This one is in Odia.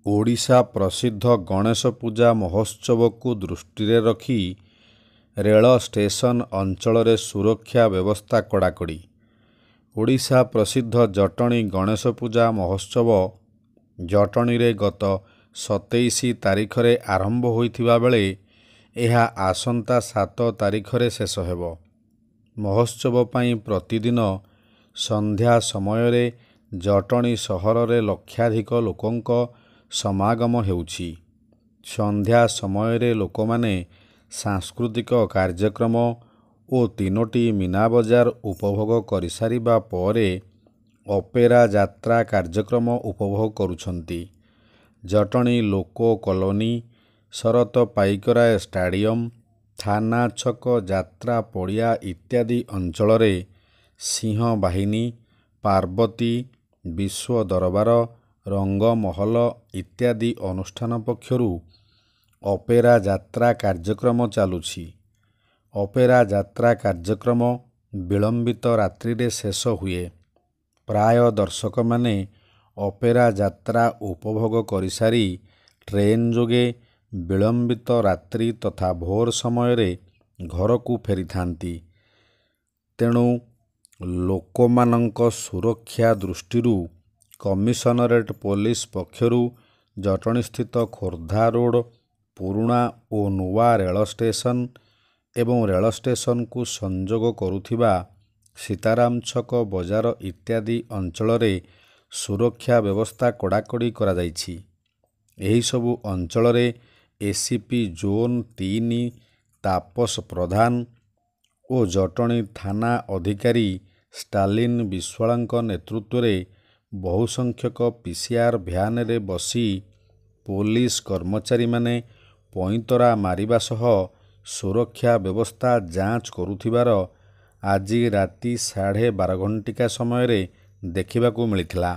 ଓଡ଼ିଶା ପ୍ରସିଦ୍ଧ ଗଣେଶ ପୂଜା ମହୋତ୍ସବକୁ ଦୃଷ୍ଟିରେ ରଖି ରେଳ ଷ୍ଟେସନ ଅଞ୍ଚଳରେ ସୁରକ୍ଷା ବ୍ୟବସ୍ଥା କଡ଼ାକଡ଼ି। ଓଡ଼ିଶା ପ୍ରସିଦ୍ଧ ଜଟଣୀ ଗଣେଶ ପୂଜା ମହୋତ୍ସବ ଜଟଣୀରେ ଗତ 27 ତାରିଖରେ ଆରମ୍ଭ ହୋଇଥିବା ବେଳେ ଏହା ଆସନ୍ତା 7 ତାରିଖରେ ଶେଷ ହେବ। ମହୋତ୍ସବ ପାଇଁ ପ୍ରତିଦିନ ସନ୍ଧ୍ୟା ସମୟରେ ଜଟଣୀ ସହରରେ ଲକ୍ଷାଧିକ ଲୋକଙ୍କ ସମାଗମ ହେଉଛି। ସନ୍ଧ୍ୟା ସମୟରେ ଲୋକମାନେ ସାଂସ୍କୃତିକ କାର୍ଯ୍ୟକ୍ରମ ଓ 3ଟି ମୀନାବଜାର ଉପଭୋଗ କରିସାରିବା ପରେ ଅପେରା ଯାତ୍ରା କାର୍ଯ୍ୟକ୍ରମ ଉପଭୋଗ କରୁଛନ୍ତି। ଜଟଣୀ ଲୋକ କଲୋନୀ, ଶରତ ପାଇକରାୟ ଷ୍ଟାଡିୟମ, ଥାନା ଛକ, ଯାତ୍ରା ପଡ଼ିଆ ଇତ୍ୟାଦି ଅଞ୍ଚଳରେ ସିଂହବାହିନୀ, ପାର୍ବତୀ, ବିଶ୍ୱ ଦରବାର, ରଙ୍ଗମହଲ ଇତ୍ୟାଦି ଅନୁଷ୍ଠାନ ପକ୍ଷରୁ ଅପେରା ଯାତ୍ରା କାର୍ଯ୍ୟକ୍ରମ ଚାଲୁଛି। ଅପେରା ଯାତ୍ରା କାର୍ଯ୍ୟକ୍ରମ ବିଳମ୍ବିତ ରାତ୍ରିରେ ଶେଷ ହୁଏ। ପ୍ରାୟ ଦର୍ଶକମାନେ ଅପେରା ଯାତ୍ରା ଉପଭୋଗ କରିସାରି ଟ୍ରେନ୍ ଯୋଗେ ବିଳମ୍ବିତ ରାତ୍ରି ତଥା ଭୋର ସମୟରେ ଘରକୁ ଫେରିଥାନ୍ତି। ତେଣୁ ଲୋକମାନଙ୍କ ସୁରକ୍ଷା ଦୃଷ୍ଟିରୁ କମିଶନରେଟ୍ ପୋଲିସ ପକ୍ଷରୁ ଜଟଣୀସ୍ଥିତ ଖୋର୍ଦ୍ଧା ରୋଡ଼, ପୁରୁଣା ଓ ନୂଆ ରେଳ ଷ୍ଟେସନ ଏବଂ ରେଳ ଷ୍ଟେସନକୁ ସଂଯୋଗ କରୁଥିବା ସୀତାରାମ ଛକ, ବଜାର ଇତ୍ୟାଦି ଅଞ୍ଚଳରେ ସୁରକ୍ଷା ବ୍ୟବସ୍ଥା କଡ଼ାକଡ଼ି କରାଯାଇଛି। ଏହିସବୁ ଅଞ୍ଚଳରେ ଏସିପି ଜୋନ୍ 3 ତାପସ ପ୍ରଧାନ ଓ ଜଟଣୀ ଥାନା ଅଧିକାରୀ ଷ୍ଟାଲିନ ବିଶ୍ୱାଳଙ୍କ ନେତୃତ୍ୱରେ ବହୁ ସଂଖ୍ୟକ ପିସିଆର ଭ୍ୟାନରେ ବସି ପୋଲିସ କର୍ମଚାରୀମାନେ ପଇଁତରା ମାରିବା ସହ ସୁରକ୍ଷା ବ୍ୟବସ୍ଥା ଯାଞ୍ଚ କରୁଥିବାର ଆଜି ରାତି 12:30 ସମୟରେ ଦେଖିବାକୁ ମିଳିଥିଲା।